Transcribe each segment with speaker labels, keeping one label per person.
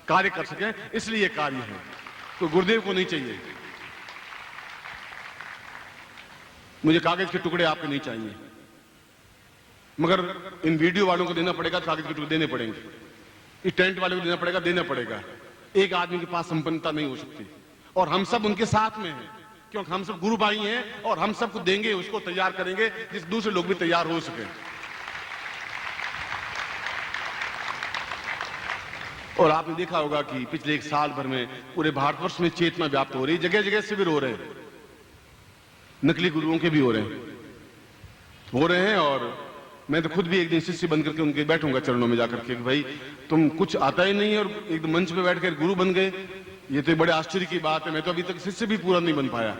Speaker 1: कार्य कर सकें, इसलिए कार्य है। तो गुरुदेव को नहीं चाहिए, मुझे कागज के टुकड़े आपके नहीं चाहिए, मगर इन वीडियो वालों को देना पड़ेगा, कागज के टुकड़े देने पड़ेंगे, इस टेंट वाले को देना पड़ेगा, देना पड़ेगा। एक आदमी के पास संपन्नता नहीं हो सकती, और हम सब उनके साथ में हैं, क्योंकि हम सब गुरु भाई हैं, और हम सबको देंगे, उसको तैयार करेंगे जिस दूसरे लोग भी तैयार हो सके। और आपने देखा होगा कि पिछले 1 साल भर में पूरे भारतवर्ष में चेतना व्याप्त हो रही, जगह जगह शिविर हो रहे हैं, नकली गुरुओं के भी हो रहे हैं। और मैं तो खुद भी एक दिन शिष्य बन करके उनके बैठूंगा चरणों में जाकर के, भाई तुम कुछ आता ही नहीं और एकदम मंच पे बैठ कर गुरु बन गए, ये तो बड़े आश्चर्य की बात है। मैं तो अभी तक शिष्य भी पूरा नहीं बन पाया,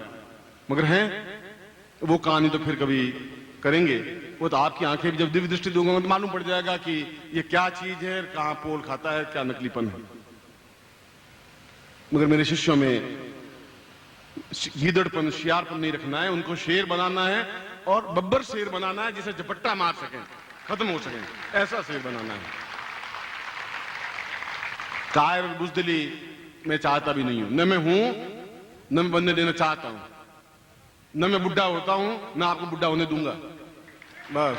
Speaker 1: मगर हैं वो कहानी तो फिर कभी करेंगे। वो तो आपकी आंखें भी जब दिव्य दृष्टि दूंगा तो मालूम पड़ जाएगा कि ये क्या चीज है, कहां पोल खाता है, क्या नकलीपन है। मगर मेरे शिष्यों में गीदड़पन, शियारपन नहीं रखना है, उनको शेर बनाना है, और बब्बर शेर बनाना है जिसे झपट्टा मार सकें, खत्म हो सकें, ऐसा शेर बनाना है। कायर और बुजदिली मैं चाहता भी नहीं हूं, न मैं हूं, न मैं बनने देना चाहता हूं, न मैं बुढ़ा होता हूं, न आपको बुढ़ा होने दूंगा, बस।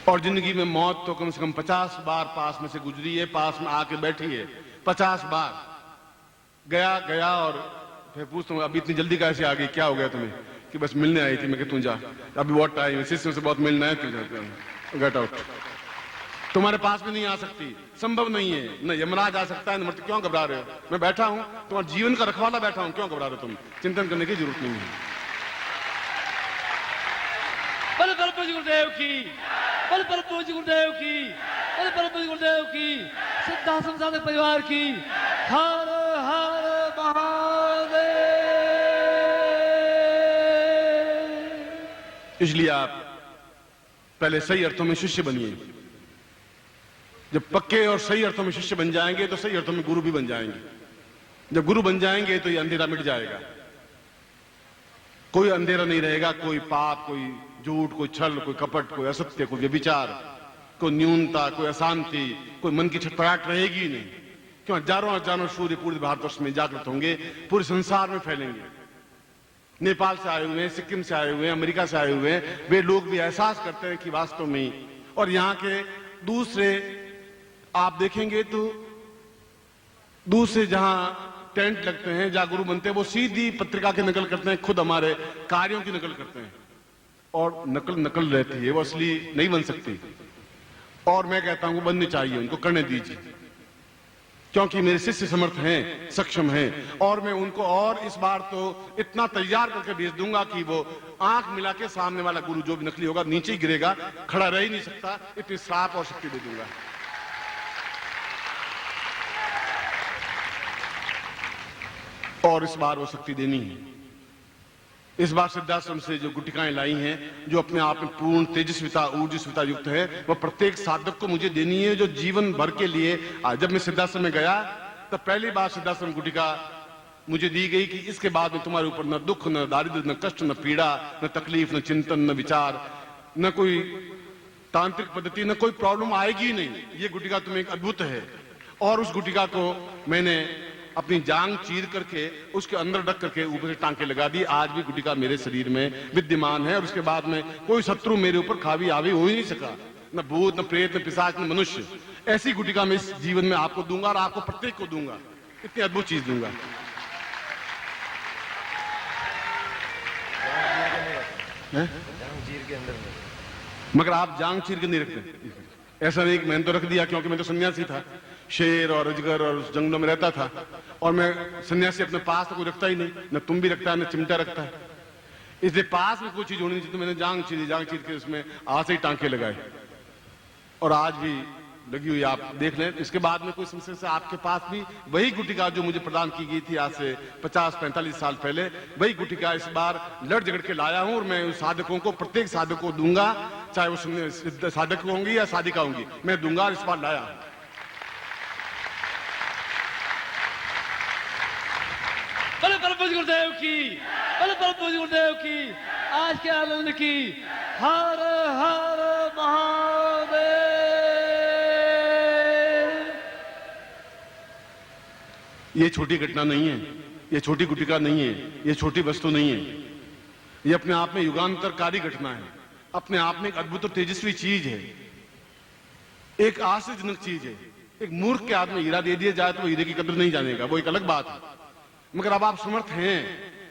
Speaker 1: और जिंदगी में मौत तो कम से कम 50 बार पास में से गुजरी है, पास में आके बैठी है 50 बार। गया और फिर पूछता हूँ अभी इतनी जल्दी कैसे आ गई, क्या हो गया तुम्हें? कि बस मिलने आई थी। मैं तुम जा, अभी बहुत टाइम है, शिष्यों से बहुत मिलना है, गेट आउट। तुम्हारे पास भी नहीं आ सकती, संभव नहीं है, न यमराज आ सकता है, न मृत्यु। क्यों घबरा रहे हो? मैं बैठा हूं, तुम्हारे जीवन का रखवाला बैठा हूं, क्यों घबरा रहे हो तुम? चिंतन करने की जरूरत नहीं है।
Speaker 2: बल बल पूज्य गुरुदेव की, बल बल पूज्य गुरुदेव की, बल बल पूज्य गुरुदेव की, सिद्धाश्रम साधक परिवार की। हर हर महादेव।
Speaker 1: इसलिए आप पहले सही अर्थों में शिष्य बनिए। जब पक्के और सही अर्थों में शिष्य बन जाएंगे तो सही अर्थों में गुरु भी बन जाएंगे। जब गुरु बन जाएंगे तो ये अंधेरा मिट जाएगा, कोई अंधेरा नहीं रहेगा, कोई पाप, कोई झूठ, कोई छल, कोई कपट, कोई असत्य, कोई व्यभिचार, कोई न्यूनता, कोई अशांति, कोई मन की छटपटाहट रहेगी नहीं। क्यों? हजारों सूर्य पूरे भारतवर्ष में जागृत होंगे, पूरे संसार में फैलेंगे। नेपाल से आए हुए हैं, सिक्किम से आए हुए हैं, अमेरिका से आए हुए हैं, वे लोग भी एहसास करते हैं कि वास्तव में। और यहाँ के दूसरे आप देखेंगे तो दूसरे जहां टेंट लगते हैं, जहां गुरु बनते हैं, वो सीधी पत्रिका की नकल करते हैं, खुद हमारे कार्यों की नकल करते हैं। और नकल रहती है, वो असली नहीं बन सकती। और मैं कहता हूं बननी चाहिए, उनको करने दीजिए, क्योंकि मेरे शिष्य समर्थ हैं, सक्षम हैं। और मैं उनको और इस बार तो इतना तैयार करके भेज दूंगा कि वो आंख मिला के सामने वाला गुरु जो भी नकली होगा नीचे ही गिरेगा, खड़ा रह ही नहीं सकता। इतनी श्राप और शक्ति दे दूंगा। और इस बार वो शक्ति देनी है। इस बार सिद्धाश्रम से जो गुटिकाएं लाई हैं, जो अपने आप में पूर्ण तेजस्विता, ऊर्जस्विता युक्त है, वह प्रत्येक साधक को मुझे देनी है, जो जीवन भर के लिए। जब मैं सिद्धाश्रम में गया तब पहली बार सिद्धाश्रम गुटिका मुझे दी गई कि इसके बाद में तुम्हारे ऊपर न दुख, न दारिद्र्य, न कष्ट, न पीड़ा, न तकलीफ, न चिंतन, न विचार, न कोई तांत्रिक पद्धति, न कोई प्रॉब्लम आएगी नहीं। ये गुटिका तुम्हें एक अद्भुत है। और उस गुटिका को मैंने अपनी जांग चीर करके उसके अंदर रख करके ऊपर से टांके लगा दी। आज भी गुटिका मेरे शरीर में विद्यमान है, और उसके बाद में कोई शत्रु मेरे ऊपर खावी आवी हो ही नहीं सका, न भूत, न प्रेत, न पिशाच, न मनुष्य। ऐसी गुटिका मैं इस जीवन में आपको दूंगा, और आपको प्रत्येक को दूंगा। इतनी अद्भुत चीज दूंगा। मगर आप जांग चीर के नहीं रखते। ऐसा नहीं, मैंने तो रख दिया क्योंकि मैं तो सन्यासी था, शेर और अजगर और जंगलों में रहता था, और मैं सन्यासी अपने पास तो कोई रखता ही नहीं, न तुम भी रखता है, न चिमटा रखता है। इसलिए पास में कोई चीज होनी चाहिए, तो मैंने जांग चीर के उसमें आज से ही टांके लगाए, और आज भी लगी हुई, आप देख लें। इसके बाद में कोई समस्या से आपके पास भी वही गुटिका जो मुझे प्रदान की गई थी आज से 50-45 साल पहले, वही गुटिका इस बार लड़ झगड़ के लाया हूं, और मैं उन साधकों को, प्रत्येक साधक को दूंगा, चाहे वो साधक होंगी या साधिका होंगी, मैं दूंगा। इस बार लाया।
Speaker 2: बल बल पूज्य गुरुदेव की, बल बल पूज्य गुरुदेव की, आज के आनंद की। हर हर महादेव।
Speaker 1: ये छोटी घटना नहीं है, ये छोटी गुटिका नहीं है, ये छोटी वस्तु नहीं है। ये अपने आप में युगांतरकारी घटना है, अपने आप में एक अद्भुत और तेजस्वी चीज है, एक आश्चर्यजनक चीज है। एक मूर्ख के हाथ में हीरा दे दिया जाए तो वो हीरे की कदर नहीं जानेगा, वो एक अलग बात है। मगर अब आप समर्थ हैं,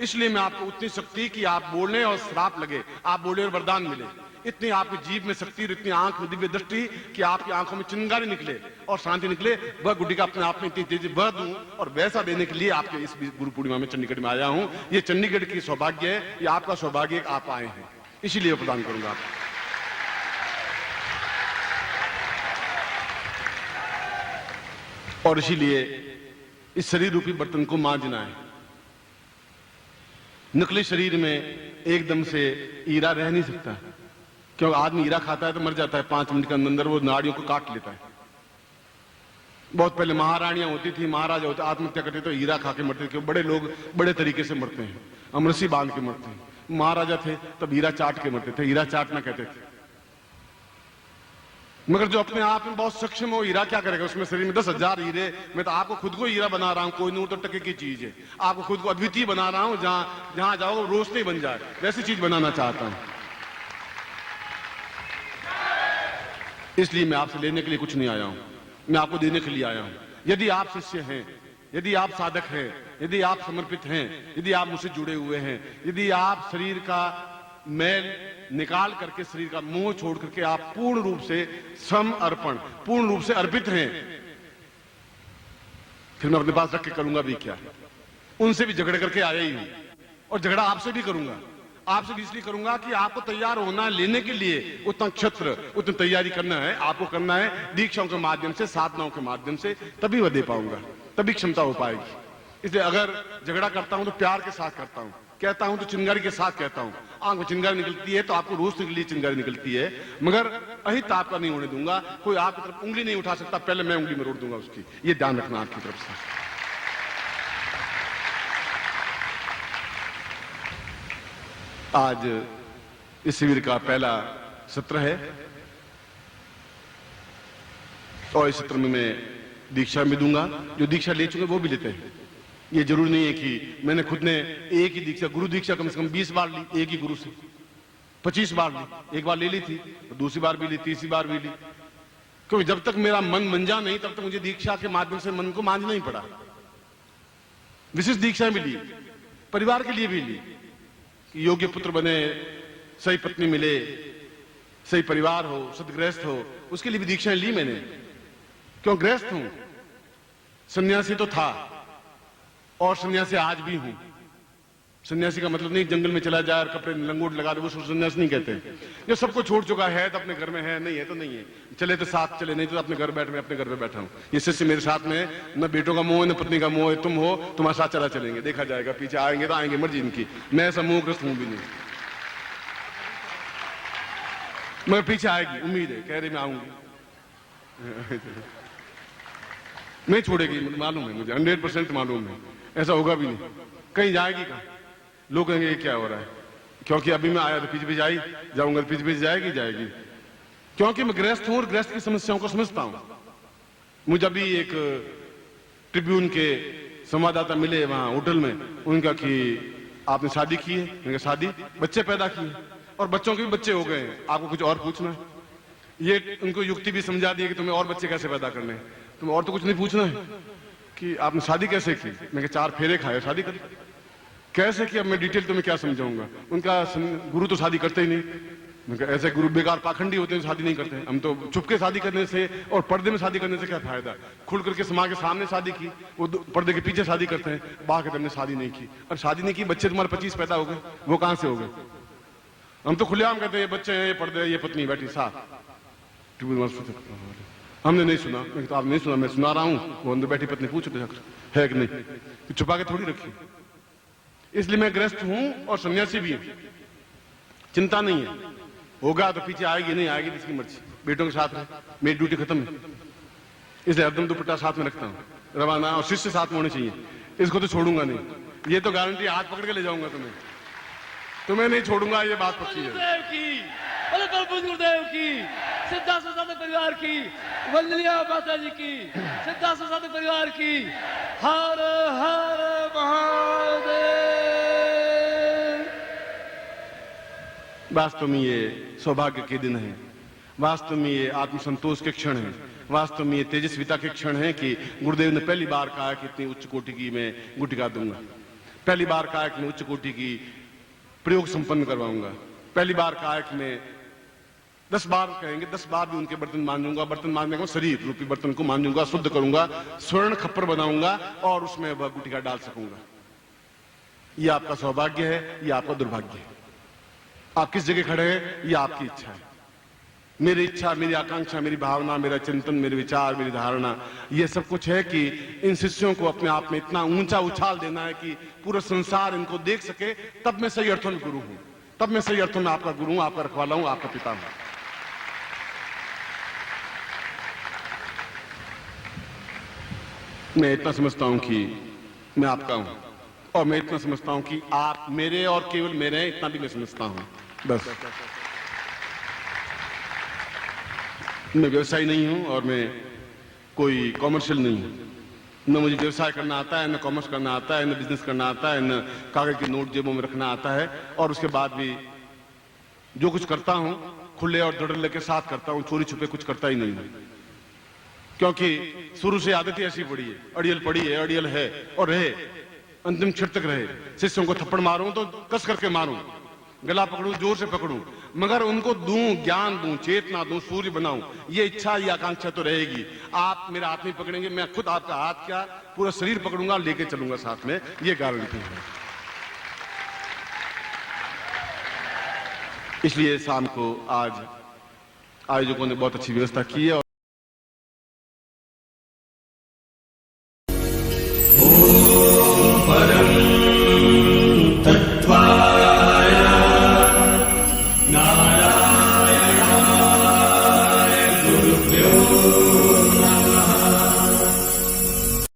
Speaker 1: इसलिए मैं आपको उतनी शक्ति कि आप बोलने और श्राप लगे, आप बोले और वरदान मिले, इतनी आपकी जीभ में शक्ति और इतनी आंख में दिव्य दृष्टि कि आपकी आंखों में चिंगारी निकले और शांति निकले, वह गुटिका अपने आप में इतनी तेजी वह दूं और वैसा देने के लिए आपके इस गुरु पूर्णिमा में चंडीगढ़ में आया हूं। ये चंडीगढ़ की सौभाग्य है, ये आपका सौभाग्य है, आप आए हैं, इसीलिए प्रदान करूंगा आपको। और इसीलिए इस शरीर रूपी बर्तन को मांजना है। नकली शरीर में एकदम से हीरा रह नहीं सकता, क्योंकि आदमी हीरा खाता है तो मर जाता है, 5 मिनट के अंदर वो नाड़ियों को काट लेता है। बहुत पहले महारानियां होती थी, महाराजा होते, आत्महत्या करते तो हीरा खा के मरते थे, क्योंकि बड़े लोग बड़े तरीके से मरते हैं, अमरसी बांध के मरते हैं। महाराजा थे तब हीरा चाट के मरते थे, हीरा चाटना कहते थे। मगर जो अपने आप में बहुत सक्षम हो, हीरा क्या करेगा उसमें, शरीर में 10,000 हीरे, मैं तो आपको खुद को हीरा बना रहा हूं, कोई नूर तो टके की चीज है, आपको खुद को अद्वितीय बना रहा हूं, जहां जाओगे रोशनी बन जाए, वैसी चीज बनाना चाहता हूं। इसलिए मैं आपसे लेने के लिए कुछ नहीं आया हूं, मैं आपको देने के लिए आया हूं। यदि आप शिष्य हैं, यदि आप साधक हैं, यदि आप समर्पित हैं, यदि आप मुझसे जुड़े हुए हैं, यदि आप शरीर का मैल निकाल करके, शरीर का मोह छोड़ करके आप पूर्ण रूप से समर्पण, पूर्ण रूप से अर्पित हैं, फिर मैं अपने पास रख के करूंगा भी क्या। उनसे भी झगड़े करके आया ही हूं, और झगड़ा आपसे भी करूंगा। आपसे भी इसलिए करूंगा कि आपको तैयार होना है लेने के लिए, उतना क्षत्र, उतनी तैयारी करना है, आपको करना है दीक्षाओं के माध्यम से, साधनाओं के माध्यम से, तभी वह दे पाऊंगा, तभी क्षमता हो पाएगी। इसलिए अगर झगड़ा करता हूं तो प्यार के साथ करता हूं, कहता हूं तो चिंगारी के साथ कहता हूं। आंख में चिंगारी निकलती है तो आपको रोशनी के लिए चिंगारी निकलती है, मगर अहित आपका नहीं होने दूंगा। कोई आपकी तरफ उंगली नहीं उठा सकता, पहले मैं उंगली में रोक दूंगा उसकी। ये ध्यान रखना आपकी तरफ से। आज इस शिविर का पहला सत्र है और इस सत्र में मैं दीक्षा भी दूंगा। जो दीक्षा ले चुके वो भी लेते हैं। ये जरूरी नहीं है कि मैंने खुद ने एक ही दीक्षा, गुरु दीक्षा कम से कम 20 बार ली, एक ही गुरु से 25 बार ली। एक बार ले ली थी, दूसरी बार भी ली, तीसरी बार भी ली, क्योंकि जब तक मेरा मन मंजा नहीं तब तक मुझे दीक्षा के माध्यम से मन को मांझना ही पड़ा। विशेष दीक्षाएं भी ली, परिवार के लिए भी ली, कि योग्य पुत्र बने, सही पत्नी मिले, सही परिवार हो, सदगृहस्थ हो, उसके लिए भी दीक्षाएं ली मैंने। क्यों, गृहस्थ हूं, सन्यासी तो था और सन्यासी आज भी हूं। सन्यासी का मतलब नहीं जंगल में चला जाए और कपड़े लंगोट लगा दे, वो सन्यासी नहीं कहते। जो सबको छोड़ चुका है तो अपने घर में है, नहीं है तो नहीं है, चले तो साथ चले, नहीं तो अपने घर बैठ, मैं अपने घर पे बैठा हूं। ये शिष्य मेरे साथ में, न बेटों का मोह है न पत्नी का मोह है। तुम हो, तुम्हारे साथ चला चलेंगे, देखा जाएगा, पीछे आएंगे तो आएंगे, मर्जी इनकी। मैं ऐसा मोहग्रस्त हूं भी नहीं, मगर पीछे आएगी, उम्मीद है, कह रही मैं आऊंगी। नहीं छोड़ेगी, मालूम है मुझे, 100% मालूम है, ऐसा होगा भी नहीं। कहीं जाएगी कहां, लोग कहेंगे ये क्या हो रहा है, क्योंकि अभी मैं आया तो पीछे पीछे आई, जाऊंगा तो पीछे पीछे जाएगी जाएगी। क्योंकि मैं गृहस्थ हूं और गृहस्थ की समस्याओं को समझता हूं। मुझे अभी एक ट्रिब्यून के संवाददाता मिले वहां होटल में, उनका कि आपने शादी की है? मैंने कहा शादी, बच्चे पैदा किए और बच्चों के भी बच्चे हो गए हैं, आपको कुछ और पूछना है? ये उनको युक्ति भी समझा दी कि तुम्हें और बच्चे कैसे पैदा करने हैं, तुम्हें और तो कुछ नहीं पूछना है कि आपने शादी कैसे की। मैंने कहा 4 फेरे खाए, शादी कर कैसे कि अब मैं डिटेल तुम्हें क्या समझाऊंगा। उनका गुरु तो शादी करते ही नहीं। मैं कहा ऐसे गुरु बेकार पाखंडी होते हैं, शादी नहीं करते। हम तो चुप के शादी करने से और पर्दे में शादी करने से क्या फायदा। खुल करके समाज के सामने शादी की, वो पर्दे के पीछे शादी करते हैं। बाहर के हमने शादी नहीं की, और शादी नहीं की, बच्चे तुम्हारे 25 पैदा हो गए, वो कहां से हो गए। हम तो खुलेआम कहते हैं ये बच्चे हैं, ये पर्दे, ये पत्नी बैठी साथ। हमने नहीं सुना। तो आप नहीं सुना, मैं सुना रहा हूं। वो अंदर बैठी पत्नी पूछ है कि नहीं, छुपा के थोड़ी रखी। इसलिए मैं गृहस्थ हूं और सन्यासी भी हूं, चिंता नहीं है। होगा तो पीछे आएगी, नहीं आएगी इसकी मर्जी। बेटों के साथ में मेरी ड्यूटी खत्म है, इसलिए हरदम दुपट्टा साथ में रखता हूं, रवाना। और शिष्य साथ में होने चाहिए, इसको तो छोड़ूंगा नहीं। ये तो गारंटी, हाथ पकड़ के ले जाऊंगा तुम्हें नहीं छोड़ूंगा, ये बात पक्की है।
Speaker 2: गुरुदेव की, सिद्धार्थ साधक परिवार की, वंदनीय माता जी की, सिद्धार्थ साधक परिवार की, हर हर महादेव।
Speaker 1: वास्तव में ये सौभाग्य के दिन है, वास्तव में ये आत्मसंतोष के क्षण है, वास्तव में ये तेजस्विता के क्षण है कि गुरुदेव ने पहली बार कहा कि इतनी उच्च कोटि की मैं गुटिका दूंगा, पहली बार कहा कि मैं उच्च कोटि की प्रयोग संपन्न करवाऊंगा, पहली बार कहा कि मैं 10 बार कहेंगे 10 बार भी उनके बर्तन मांजूंगा, बर्तन मांजने को शरीर रूपी बर्तन को मांजूंगा, शुद्ध करूंगा, स्वर्ण खप्पर बनाऊंगा और उसमें वह गुटिका डाल सकूंगा। यह आपका सौभाग्य है, यह आपका दुर्भाग्य है। आप किस जगह खड़े हैं, यह आपकी इच्छा है। मेरी इच्छा, मेरी आकांक्षा, मेरी भावना, मेरा चिंतन, मेरे विचार, मेरी धारणा, यह सब कुछ है कि इन शिष्यों को अपने आप में इतना ऊंचा उछाल देना है कि पूरा संसार इनको देख सके। तब मैं सही अर्थों में गुरु हूं, तब मैं सही अर्थों में आपका गुरु हूं, आपका रखवाला हूं, आपका पिता हूं। मैं इतना समझता हूं कि मैं आपका हूं और मैं इतना समझता हूं कि आप मेरे और केवल मेरे हैं, इतना भी मैं समझता हूं। बस मैं व्यवसायी नहीं हूं और मैं कोई कॉमर्शियल नहीं हूं। न मुझे व्यवसाय करना आता है, न कॉमर्स करना आता है, न बिजनेस करना आता है, न कागज के नोट जेबों में रखना आता है। और उसके बाद भी जो कुछ करता हूं खुले और दृढ़ के साथ करता हूं, चोरी छुपे कुछ करता ही नहीं हूं। क्योंकि शुरू से आदत ही ऐसी पड़ी है, अड़ियल पड़ी है, अड़ियल है और रहे, अंतिम क्षण तक रहे। शिष्यों को थप्पड़ मारूं तो कस करके मारूं, गला पकड़ूं, जोर से पकड़ूं, मगर उनको दूं, ज्ञान दूं, चेतना दूं, सूर्य बनाऊं, ये इच्छा, ये आकांक्षा तो रहेगी। आप मेरा हाथ नहीं पकड़ेंगे, मैं खुद आपका हाथ क्या पूरा शरीर पकड़ूंगा, लेके चलूंगा साथ में, ये गारंटी है। इसलिए शाम को आज आयोजकों ने बहुत अच्छी व्यवस्था की है।